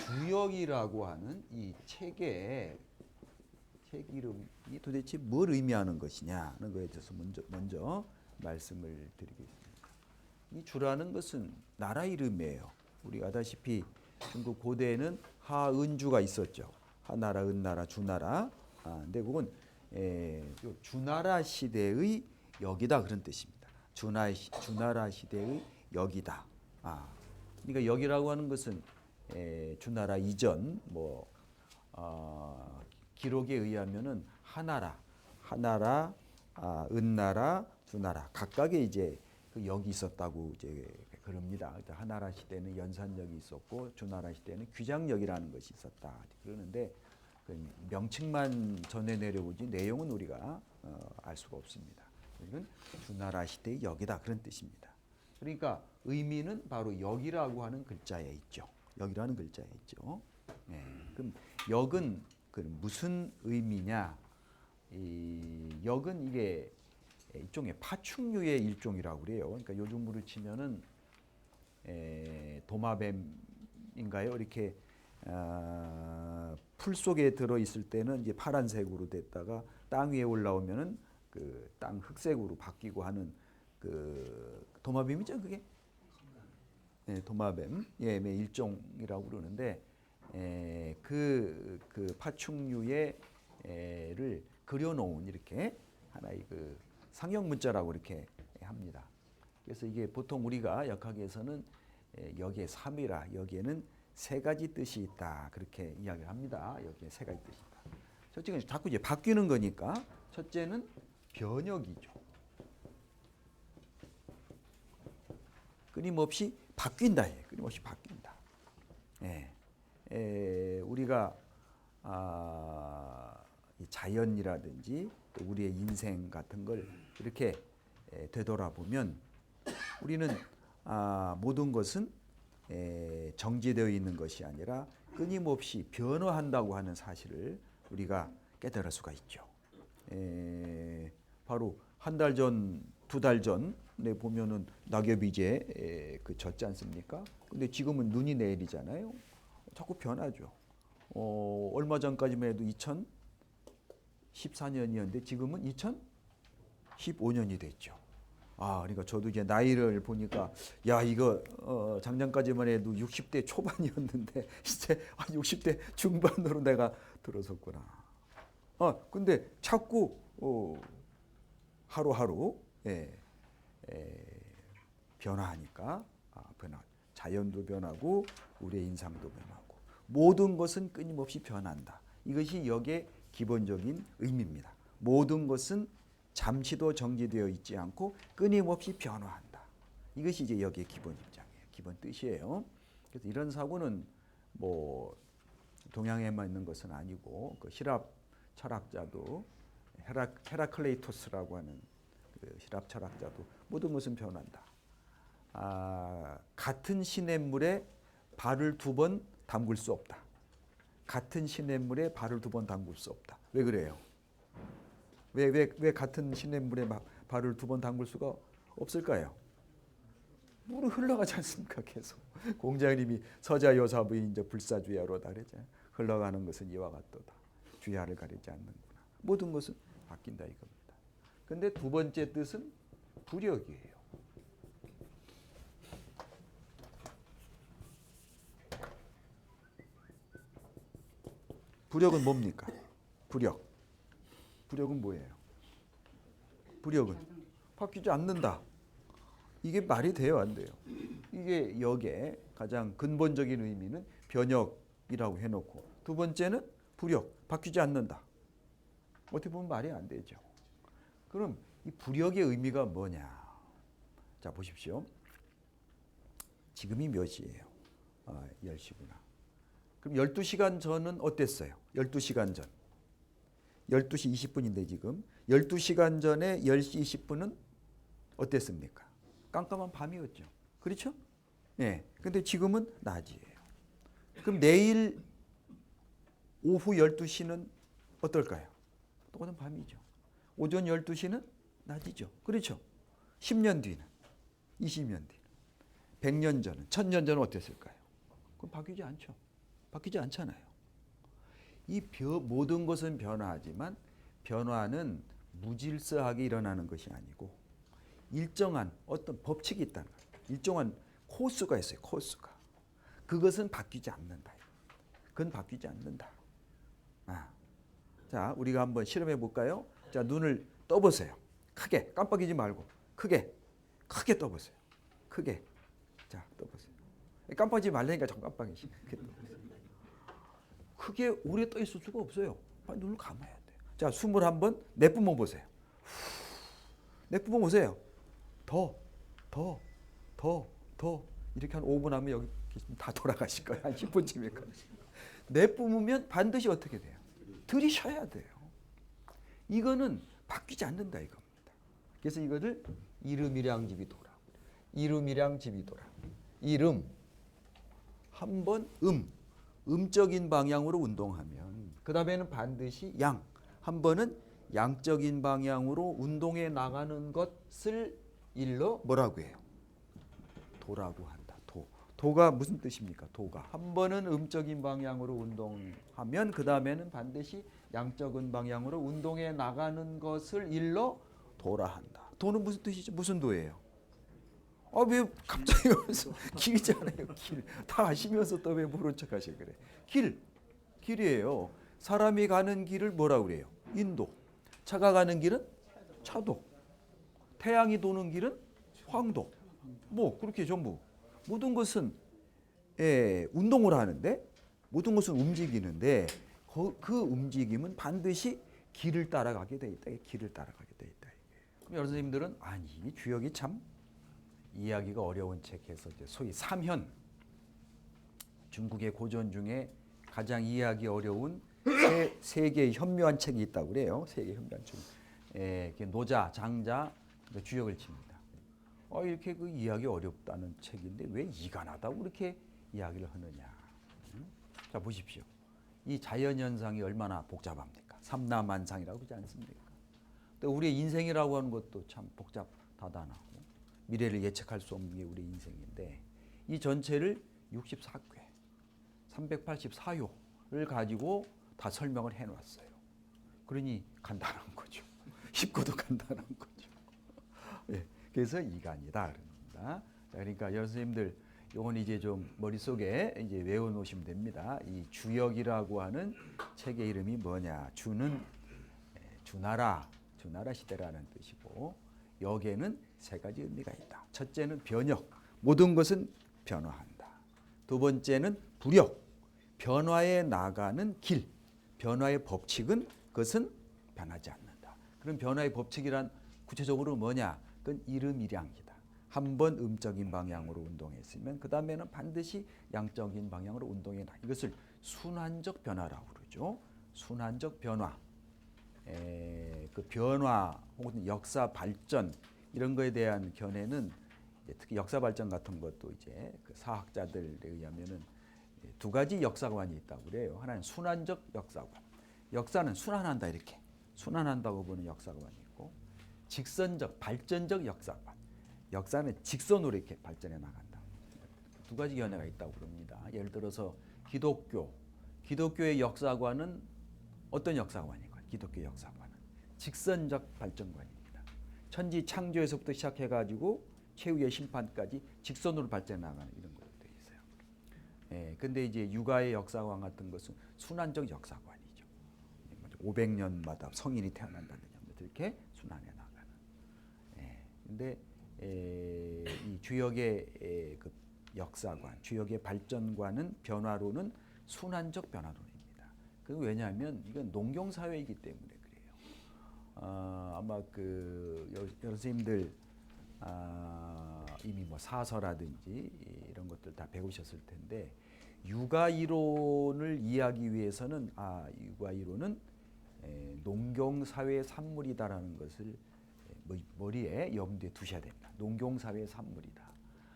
주역이라고 하는 이 책 이름이 도대체 뭘 의미하는 것이냐는 거에 대해서 먼저 말씀을 드리겠습니다. 이 주라는 것은 나라 이름이에요. 우리가 아다시피 중국 고대에는 하은주가 있었죠. 하나라, 은나라, 주나라. 근데 그건 주나라 시대의 역이다 그런 뜻입니다. 주나라 시대의 역이다. 그러니까 역이라고 하는 것은 주나라 이전 기록에 의하면은 하나라, 은나라, 주나라 각각의 이제 그 역이 있었다고 이제 그럽니다. 하나라 시대는 연산역이 있었고 주나라 시대는 귀장역이라는 것이 있었다 그러는데 그 명칭만 전해 내려오지 내용은 우리가 알 수가 없습니다. 이건 주나라 시대의 역이다 그런 뜻입니다. 그러니까 의미는 바로 역이라고 하는 글자에 있죠. 역이라는 글자에 있죠. 그럼 역은 무슨 의미냐? 이 역은 이게 일종의 파충류의 일종이라고 그래요. 그러니까 요즘으로 치면은 도마뱀인가요? 이렇게 풀 속에 들어 있을 때는 이제 파란색으로 됐다가 땅 위에 올라오면은 그 땅 흑색으로 바뀌고 하는 그 도마뱀이죠, 그게? 도마뱀 일종이라고 그러는데 그 파충류의 를 그려놓은 이렇게 하나의 그 상형 문자라고 이렇게 합니다. 그래서 이게 보통 우리가 역학에서는 여기에 삼위라 여기에는 세 가지 뜻이 있다 그렇게 이야기를 합니다. 여기에 세 가지 뜻이 있다. 첫째는 자꾸 이제 바뀌는 거니까 첫째는 변역이죠. 끊임없이 바뀐다. 끊임없이 바뀐다. 우리가 자연이라든지 또 우리의 인생 같은 걸 이렇게 되돌아보면 우리는 모든 것은 정지되어 있는 것이 아니라 끊임없이 변화한다고 하는 사실을 우리가 깨달을 수가 있죠. 바로 한 달 전, 두 달 전에 보면은 낙엽이 이제 졌지 않습니까? 근데 지금은 눈이 내리잖아요. 자꾸 변하죠. 얼마 전까지만 해도 2014년이었는데 지금은 2015년이 됐죠. 그러니까 저도 이제 나이를 보니까 이거 작년까지만 해도 60대 초반이었는데 이제 60대 중반으로 내가 들어섰구나. 근데 자꾸 하루하루 변화하니까 자연도 변하고 우리의 인상도 변하고 모든 것은 끊임없이 변한다. 이것이 역의 기본적인 의미입니다. 모든 것은 잠시도 정지되어 있지 않고 끊임없이 변화한다. 이것이 이제 역의 기본 입장이에요. 기본 뜻이에요. 그래서 이런 사고는 동양에만 있는 것은 아니고 그 시랍 철학자도 헤라클레이토스라고 하는 그 시랍 철학자도 모든 것은 변한다. 같은 시냇물에 발을 두 번 담글 수 없다. 같은 시냇물에 발을 두 번 담글 수 없다. 왜 그래요? 왜 같은 시냇물에 발을 두 번 담글 수가 없을까요? 물은 흘러가지 않습니까? 계속. 공자님이 서자여사부인 이제 불사주야로다 그랬잖아요. 흘러가는 것은 이와 같도다. 주야를 가리지 않는구나. 모든 것은 바뀐다 이겁니다. 근데 두 번째 뜻은 부력이에요. 부력은 뭡니까? 부력은 뭐예요? 부력은 바뀌지 않는다. 이게 말이 돼요, 안 돼요? 이게 역의 가장 근본적인 의미는 변역이라고 해놓고 두 번째는 부력, 바뀌지 않는다. 어떻게 보면 말이 안 되죠. 그럼 이 부력의 의미가 뭐냐? 자, 보십시오. 지금이 몇 시예요? 10시구나. 그럼 12시간 전은 어땠어요? 12시간 전. 12시 20분인데 지금 12시간 전에 10시 20분은 어땠습니까? 깜깜한 밤이었죠. 그렇죠? 근데 지금은 낮이에요. 그럼 내일 오후 12시는 어떨까요? 똑같은 밤이죠. 오전 12시는 낮이죠. 그렇죠? 10년 뒤는, 20년 뒤는, 100년 전은, 1000년 전은 어땠을까요? 그럼 바뀌지 않죠. 바뀌지 않잖아요. 모든 것은 변화하지만 변화는 무질서하게 일어나는 것이 아니고 일정한 어떤 법칙이 있다는 거예요. 일정한 코스가 있어요. 코스가. 그것은 바뀌지 않는다. 그건 바뀌지 않는다. 자, 우리가 한번 실험해 볼까요? 자, 눈을 떠보세요. 크게 깜빡이지 말고 크게 떠보세요. 크게. 자, 떠보세요. 깜빡이지 말라니까 좀 깜빡이시. 크게 오래 떠 있을 수가 없어요. 빨리 눈을 감아야 돼요. 자, 숨을 한번 내뿜어 보세요. 내뿜어 보세요. 더 이렇게 한 5분 하면 여기 다 돌아가실 거예요. 한 10분쯤에. 내뿜으면 반드시 어떻게 돼요? 들이셔야 돼요. 이거는 바뀌지 않는다 이겁니다. 그래서 이거를 이름이량집이 돌아. 이름이량집이 돌아. 이름 한 번 음적인 방향으로 운동하면 그 다음에는 반드시 한 번은 양적인 방향으로 운동해 나가는 것을 일러 뭐라고 해요? 도라고 한다. 도가 무슨 뜻입니까? 도가 한 번은 음적인 방향으로 운동하면 그 다음에는 반드시 양적인 방향으로 운동해 나가는 것을 일러 도라 한다. 도는 무슨 뜻이죠? 무슨 도예요? 왜 갑자기 여기서 길이잖아요. 길. 다 아시면서 또 왜 모른 척 하시 그래. 길이에요. 사람이 가는 길을 뭐라고 그래요? 인도. 차가 가는 길은 차도. 태양이 도는 길은 황도. 그렇게 전부. 모든 것은 운동을 하는데 모든 것은 움직이는데 그 움직임은 반드시 길을 따라가게 돼 있다. 길을 따라가게 돼 있다. 그럼 여러 선생님들은 이 주역이 참 이해하기가 어려운 책에서 소위 삼현, 중국의 고전 중에 가장 이해하기 어려운 세 개의 현묘한 책이 있다고 그래요. 세 개의 현묘한 책. 노자, 장자, 주역을 칩니다. 이렇게 이해하기 어렵다는 책인데 왜 이간하다고 그렇게 이야기를 하느냐. 자, 보십시오. 이 자연현상이 얼마나 복잡합니까? 삼라만상이라고 그러지 않습니까? 또 우리의 인생이라고 하는 것도 참 복잡하다나고 미래를 예측할 수 없는 게 우리 인생인데 이 전체를 64쾌, 384요를 가지고 다 설명을 해놨어요. 그러니 간단한 거죠. 쉽고도 간단한 거죠. 그래서 이간이다 그럽니다. 그러니까 여러분들 요건 이제 좀 머릿속에 이제 외워 놓으시면 됩니다. 이 주역이라고 하는 책의 이름이 뭐냐? 주는 주나라 시대라는 뜻이고 역에는 세 가지 의미가 있다. 첫째는 변역, 모든 것은 변화한다. 두 번째는 부력, 변화해 나가는 길, 변화의 법칙은 그것은 변하지 않는다. 그럼 변화의 법칙이란 구체적으로 뭐냐? 그건 이름이량이다. 한 번 음적인 방향으로 운동했으면 그 다음에는 반드시 양적인 방향으로 운동해라. 이것을 순환적 변화라고 그러죠. 순환적 변화. 그 변화 혹은 역사 발전 이런 거에 대한 견해는 특히 역사 발전 같은 것도 이제 그 사학자들에 의하면은 두 가지 역사관이 있다고 그래요. 하나는 순환적 역사관. 역사는 순환한다 이렇게 순환한다고 보는 역사관이 있고 직선적 발전적 역사관. 역사는 직선으로 이렇게 발전해 나간다. 두 가지 견해가 있다고 그럽니다. 예를 들어서 기독교의 역사관은 어떤 역사관인가요? 기독교 역사관은 직선적 발전관입니다. 천지 창조에서부터 시작해가지고 최후의 심판까지 직선으로 발전해 나가는 이런 것도 돼 있어요. 근데 이제 유가의 역사관 같은 것은 순환적 역사관이죠. 500년마다 성인이 태어난다는 점에서 이렇게 순환해 나가는. 근데 이 주역의 그 역사관, 주역의 발전관은 변화론은 순환적 변화론입니다. 그 왜냐하면 이건 농경 사회이기 때문에 그래요. 아마 그 여러 선생님들 이미 뭐 사서라든지 이런 것들 다 배우셨을 텐데 육아 이론을 이해하기 위해서는 육아 이론은 농경 사회의 산물이다라는 것을 머리에 염두에 두셔야 됩니다. 농경 사회의 산물이다.